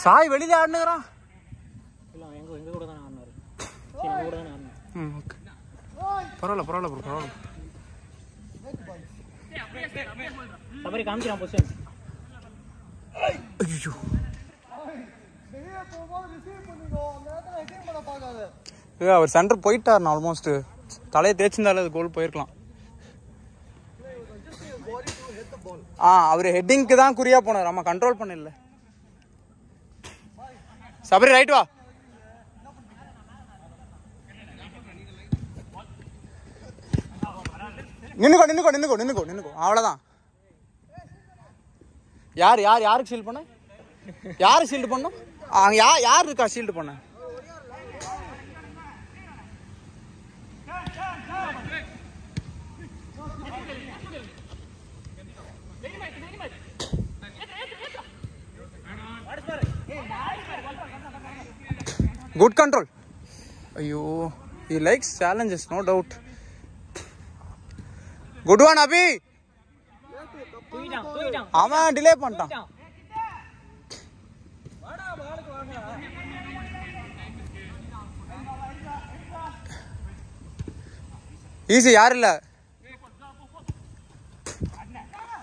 சாய் வெளியில ஆடுனுறான். பரவாயில்ல பரவாயில்ல ப்ரோ பரவாயில்ல. சபரி காமிக்கிறான் பொசிஷன். ஐயோ அவர் சென்டர் போயிட்டார். ஆல்மோஸ்ட் தலையை தேய்ச்சிருந்தாலும் அது கோல் போயிருக்கலாம். அவர் ஹெட்டிங்க்கு தான் குறியா போனார். ஆமா கண்ட்ரோல் பண்ணல. சபரி ரைட் வா. நின்னுக்கோ நின்னுக்கோ நின்னுக்கோ நின்னுக்கோ நின்னுக்கோ. அவ்வளவுதான். யார் யார் யாருக்கு ஷீல்ட் பண்ண? யாரு ஷீல்டு பண்ணும்? அங்க யார் இருக்கா ஷீல்டு பண்ண? Good control. Ayyo, he likes challenges, no doubt. Good one, Abhi. அவன் டிலே பண்ணிட்டான். ஈஸி யார் இல்ல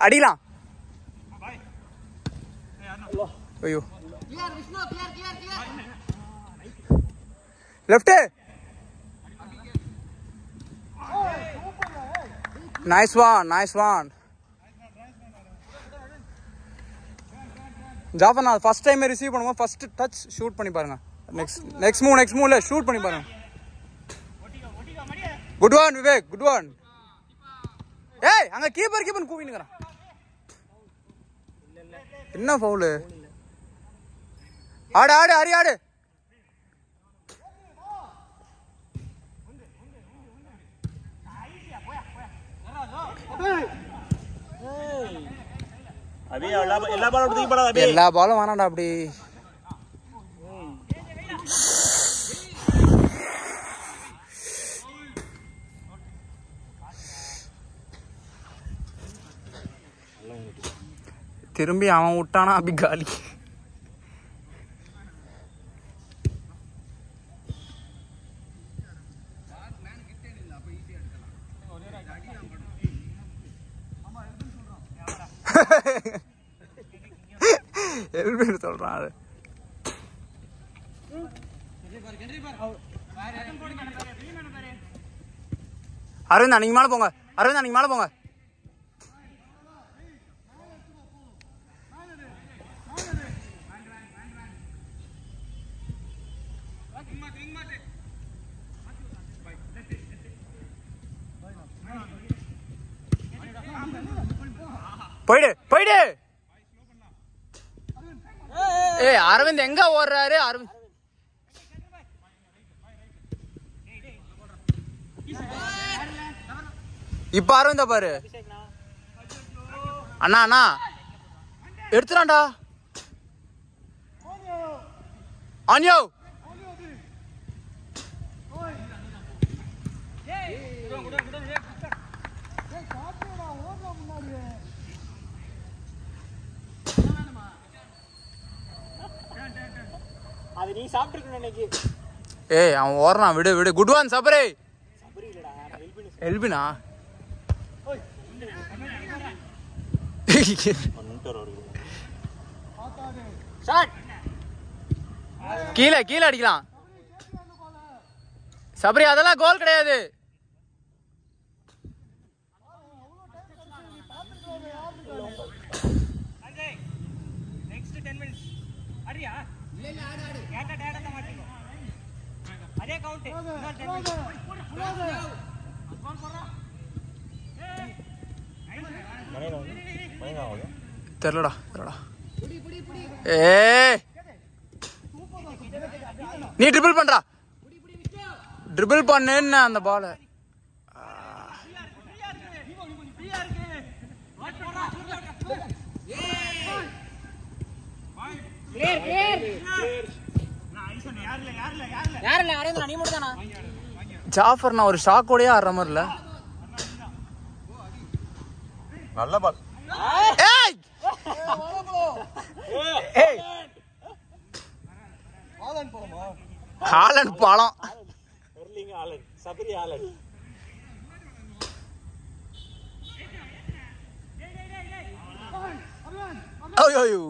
அடிக்கலாம். ஐயோ left. Nice one nice one. Jafar நான் ஃபர்ஸ்ட் டைம் ரிசீவ் பண்ணுவோம். ஃபர்ஸ்ட் டச் ஷூட் பண்ணி பாருங்க. நெக்ஸ்ட் மூவ்ல ஷூட் பண்ணி பாருங்க. Good one Vivek good one. ஏய் அங்க கீப்பர் கூவினுங்கறான். என்ன ஃபவுல்? ஆடு ஆடு ஹரி ஆடு. அபி எல்லா பாலும் தூக்கி போடா. அபி எல்லா பாலும் வேணாம்டா. அப்படி திரும்பி அவன் விட்டானா அபி காலி. எல்பேர் சொல்றான் அது. அரவிந்த் நீங்க மேல போங்க. அரவிந்த் நீங்க மேல போங்க. போயிடு போயிடு. ஏய் அரவிந்த் எங்க ஓடுறாரு? அரவிந்த் இப்ப அரவிந்த பாரு. அண்ணா அண்ணா எடுத்துறான்டா. ஆன்யோ அது நீ சாப்பிட்டுருக்கணும் இன்னைக்கு. ஏய் அவன் ஓடுறான். விடு விடு. Good one Sabari. சபரி இல்லடா எல்பினா. கீழே கீழே அடிக்கலாம். சபரி அதெல்லாம் கோல் கிடையாது. தெரியலடா தெரியலடா. ஏய் நீ ட்ரிபிள் பண்றா. ட்ரிபிள் பண்ணு அந்த பால். ஜாஃபர் நான் ஒரு ஷாக்கோடயே ஆடுற மாதிரி இல்ல. நல்ல பால். ஏய் ஏய் ஹாலண்ட் பாலம். Erling Haaland, Sabari Haaland. ஐயோ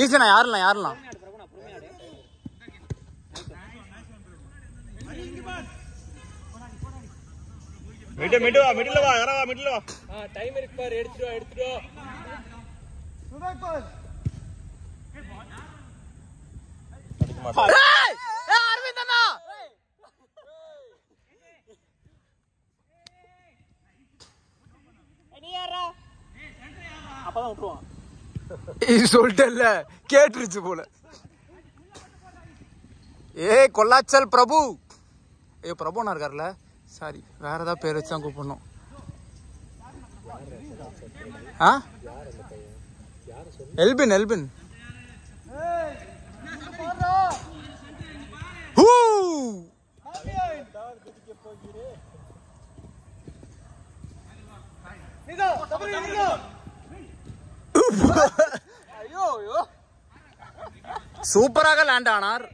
ஈசனா யாரெல்லாம் மிடில் வா யாரா வா மிடில் வா. டைம் இருக்கு பாரு, எடுத்துட்டு வா. அரவிந்த் அண்ணா நீ யாரா? அப்பதான் விட்டுருவான். சொல்லிட்டேன்ல, கேட்டுருச்சு போல. கொல்லாச்சல் பிரபு. பிரபுனா இருக்கார்ல, சாரி வேற ஏதாவது பேர் வச்சு தான் கூப்பிடணும். எல்பின். சூப்பராக லேண்ட் ஆனார்.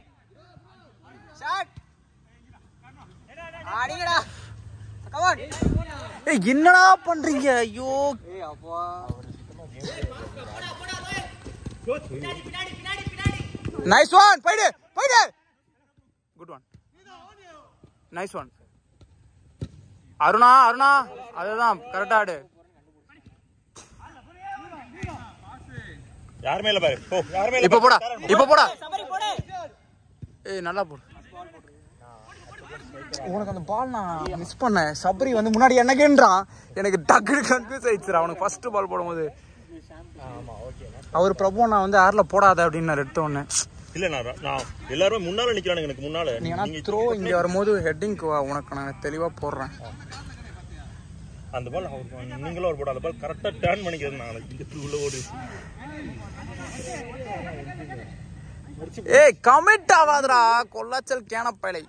என்னடா பண்றீங்க? ஐயோ நைஸ் ஒன். போயிடு. Good one. Nice one. Aruna அதுதான் கரெக்டா ஆடு. யார் மேல பாரு. போ யார் மேல. இப்ப போடா. நல்லா போடு. உனக்கு அந்த பால் நான் மிஸ் பண்ணேன். சபரி வந்து முன்னாடி என்னங்கன்றான், எனக்கு டக்குனு கன்ஃபியூஸ் ஆயிடுச்சு. அவனுக்கு ஃபர்ஸ்ட் பால் போடும்போது அவர் பிரபு நான் வந்து ஆர்ல போடாத அப்படின்னு நான் எடுத்த உடனே இல்ல நான் எல்லாரும் முன்னால நிக்கிறானுங்க. எனக்கு முன்னால நீ ஆனா த்ரோ இங்க வரும்போது ஹெட்டிங்க்கு வா, உனக்கு நான் தெளிவா போடுறேன். அந்த பால் நீங்களும் ஒரு போட, அந்த பால் கரெக்டா டர்ன் பண்ணிக்கிறது. நான் இங்க உள்ள ஓடி கமிட் ஆவாதடா கொல்லாச்சல் கேனப்பைலை.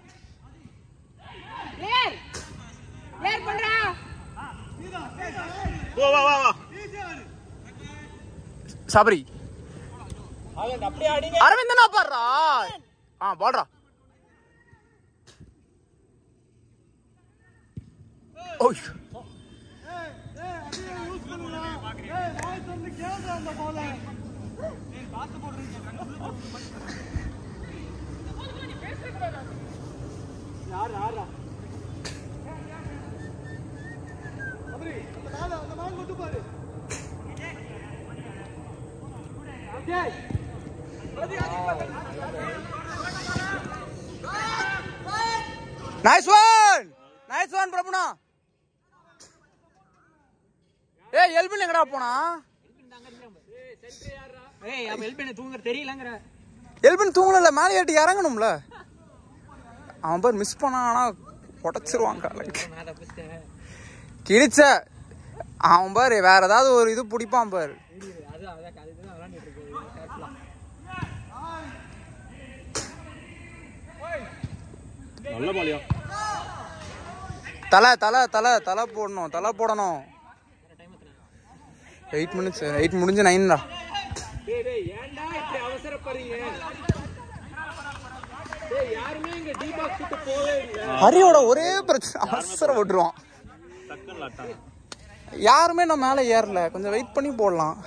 வா சபரி அப்படியே அடிங்க. அரவிந்தனா பாடுறா. பாடுறா. Nice one பிரபுனா. எல்பின் எங்கடா போனா? எல்பின் தூங்கல, மேலே ஏட்டி இறங்கணும்ல. அவன் பேர் மிஸ் பண்ணானா உடச்சிருவாங்க. கிழிச்ச அவன் பாரு வேற ஏதாவது ஒரு இது பிடிப்பான் பாரு. நல்ல பாலியா. தலை போடணும். 8 minutes 8 முடிஞ்சு 9 தான். ஏன்டா இப்படி அவசரப்படுறீங்க? யாருமே இங்க டி பாக்ஸ் கிட்ட போவே இல்ல. ஹரியோட ஒரே பிரச்சனை அவசரம் விட்டுருவான். யாருமே நம்ம மேல ஏறல, கொஞ்சம் வெயிட் பண்ணி போடலாம்.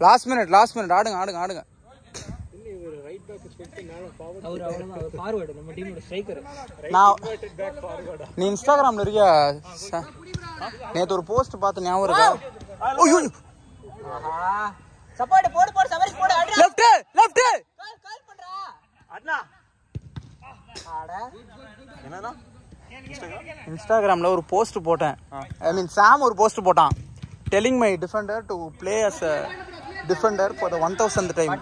லாஸ்ட் மினிட் ஆடுங்க. நீ இன்ஸ்டாகிராம்ல இருக்கியா? நேத்து ஒரு போஸ்ட் பார்த்து ஞாபகம் இருக்கா? இன்ஸ்டாகிராம்ல ஒரு போஸ்ட் போட்டேன். ஐ மீன் சாம் ஒரு போஸ்ட் போட்டான், telling my defender to play as a defender for the 1000th time.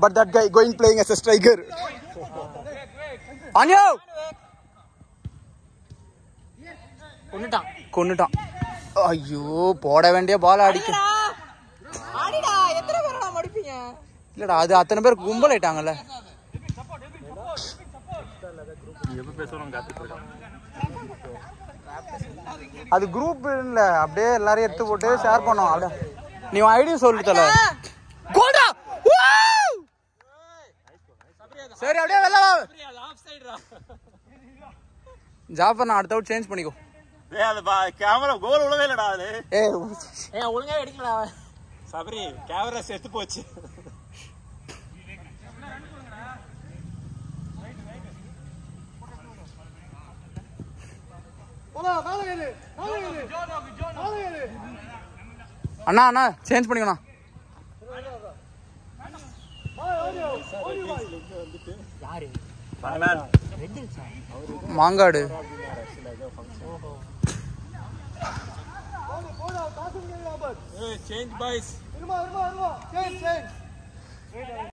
But that guy going playing as a striker. Anyo கொன்னுட்டான். ஐயோ போட வேண்டிய பால் அடிக்க. இல்லடா அது அத்தனை பேர் கும்பல் ஆயிட்டாங்கல்ல. அது குரூப் இல்ல, அப்படியே எல்லாரும் எடுத்து போட்டு ஷேர் பண்ணோம். அப்படியே நீ ஐடி சொல்லி தல. கோல்டா ஜாஃபர் நான் அடுத்த அவுட் சேஞ்ச் பண்ணிக்கோ. அது கேமரா கோல் விடவே இல்லடா அது. ஒழுங்காவே எடுக்கலடா. சபரி கேமரா செத்து போச்சு. அண்ணா அண்ணா சேஞ்ச் பண்ணிக்கோண்ணா. Mangadu change boys.